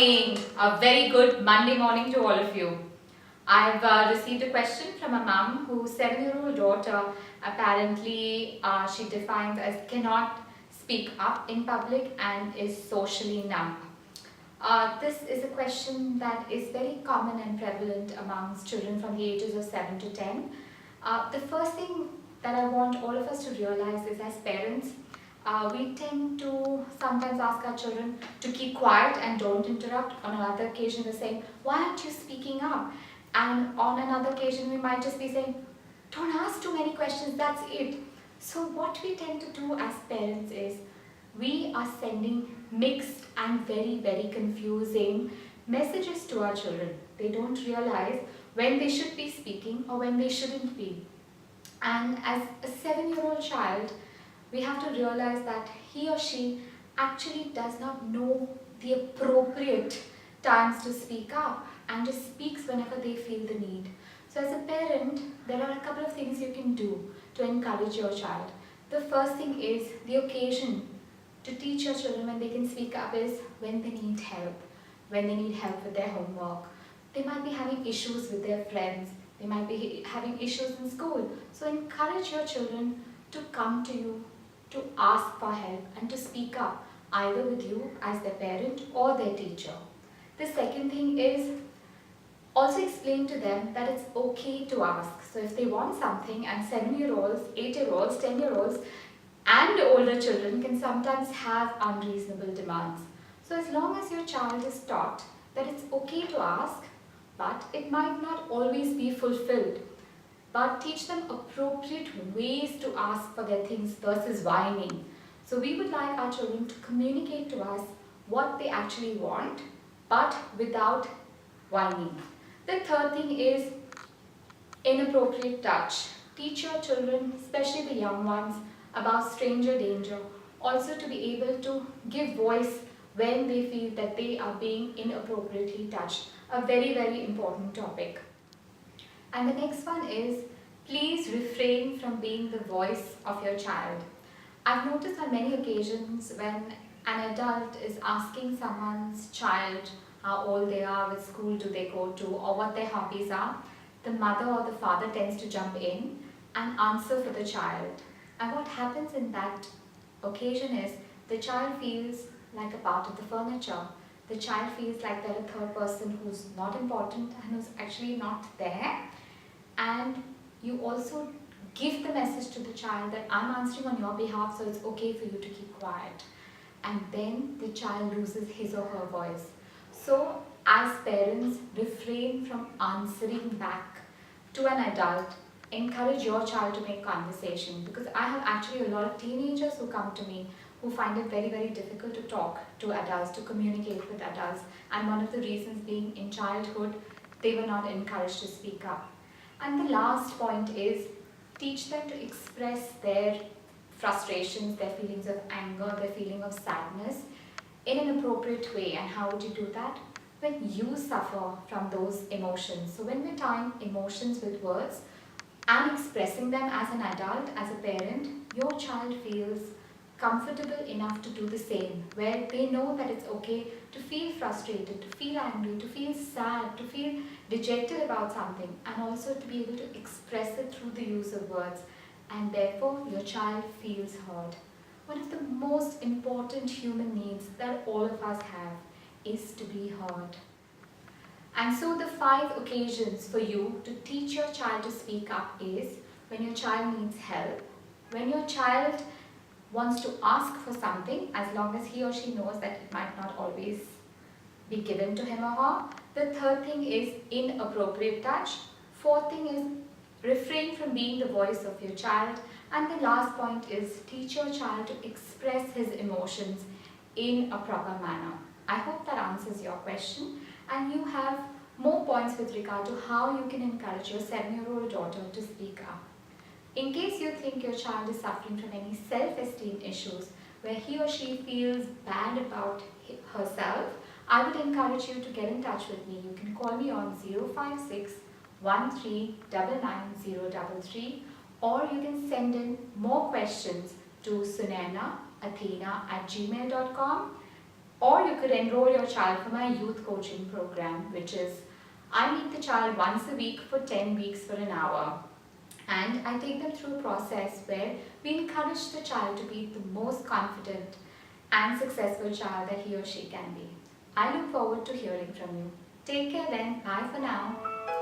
morning. A very good Monday morning to all of you. I've received a question from a mom whose 7-year-old daughter apparently she defines as cannot speak up in public and is socially numb. This is a question that is very common and prevalent amongst children from the ages of 7 to 10. The first thing that I want all of us to realize is, as parents, we tend to sometimes ask our children to keep quiet and don't interrupt. On another occasion we're saying, why aren't you speaking up? And on another occasion we might just be saying, don't ask too many questions, that's it. So what we tend to do as parents is, we are sending mixed and very, very confusing messages to our children. They don't realize when they should be speaking or when they shouldn't be. And as a 7-year-old child, we have to realize that he or she actually does not know the appropriate times to speak up and just speaks whenever they feel the need. So as a parent, there are a couple of things you can do to encourage your child. The first thing is, the occasion to teach your children when they can speak up is when they need help. When they need help with their homework. They might be having issues with their friends. They might be having issues in school. So encourage your children to come to you, to ask for help and to speak up, either with you as their parent or their teacher. The second thing is, also explain to them that it's okay to ask. So if they want something, and 7-year-olds, 8-year-olds, 10-year-olds and older children can sometimes have unreasonable demands. So as long as your child is taught that it's okay to ask, but it might not always be fulfilled, but teach them appropriate ways to ask for their things versus whining. So we would like our children to communicate to us what they actually want, but without whining. The third thing is inappropriate touch. Teach your children, especially the young ones, about stranger danger. Also to be able to give voice when they feel that they are being inappropriately touched. A very, very important topic. And the next one is, please refrain from being the voice of your child. I've noticed on many occasions when an adult is asking someone's child how old they are, which school do they go to, or what their hobbies are, the mother or the father tends to jump in and answer for the child. And what happens in that occasion is, the child feels like a part of the furniture. The child feels like they're a third person who's not important and who's actually not there. And you also give the message to the child that I'm answering on your behalf, so it's okay for you to keep quiet. And then the child loses his or her voice. So as parents, refrain from answering back to an adult. Encourage your child to make conversation, because I have actually a lot of teenagers who come to me who find it very, very difficult to talk to adults, to communicate with adults. And one of the reasons being, in childhood, they were not encouraged to speak up. And the last point is, teach them to express their frustrations, their feelings of anger, their feeling of sadness in an appropriate way. And how would you do that? When you suffer from those emotions. So when we're tying emotions with words and expressing them as an adult, as a parent, your child feels comfortable enough to do the same, where they know that it's okay to feel frustrated, to feel angry, to feel sad, to feel dejected about something, and also to be able to express it through the use of words, and therefore your child feels heard. One of the most important human needs that all of us have is to be heard. And so the 5 occasions for you to teach your child to speak up is, when your child needs help, when your child wants to ask for something, as long as he or she knows that it might not always be given to him or her. The third thing is inappropriate touch. Fourth thing is, refrain from being the voice of your child. And the last point is, teach your child to express his emotions in a proper manner. I hope that answers your question, and you have more points with regard to how you can encourage your 7-year-old daughter to speak up. In case you think your child is suffering from any self-esteem issues where he or she feels bad about herself, I would encourage you to get in touch with me. You can call me on 056 13999033, or you can send in more questions to sunainaathena@gmail.com. Or you could enroll your child for my youth coaching program, which is I meet the child once a week for 10 weeks for an hour. And I take them through a process where we encourage the child to be the most confident and successful child that he or she can be. I look forward to hearing from you. Take care then. Bye for now.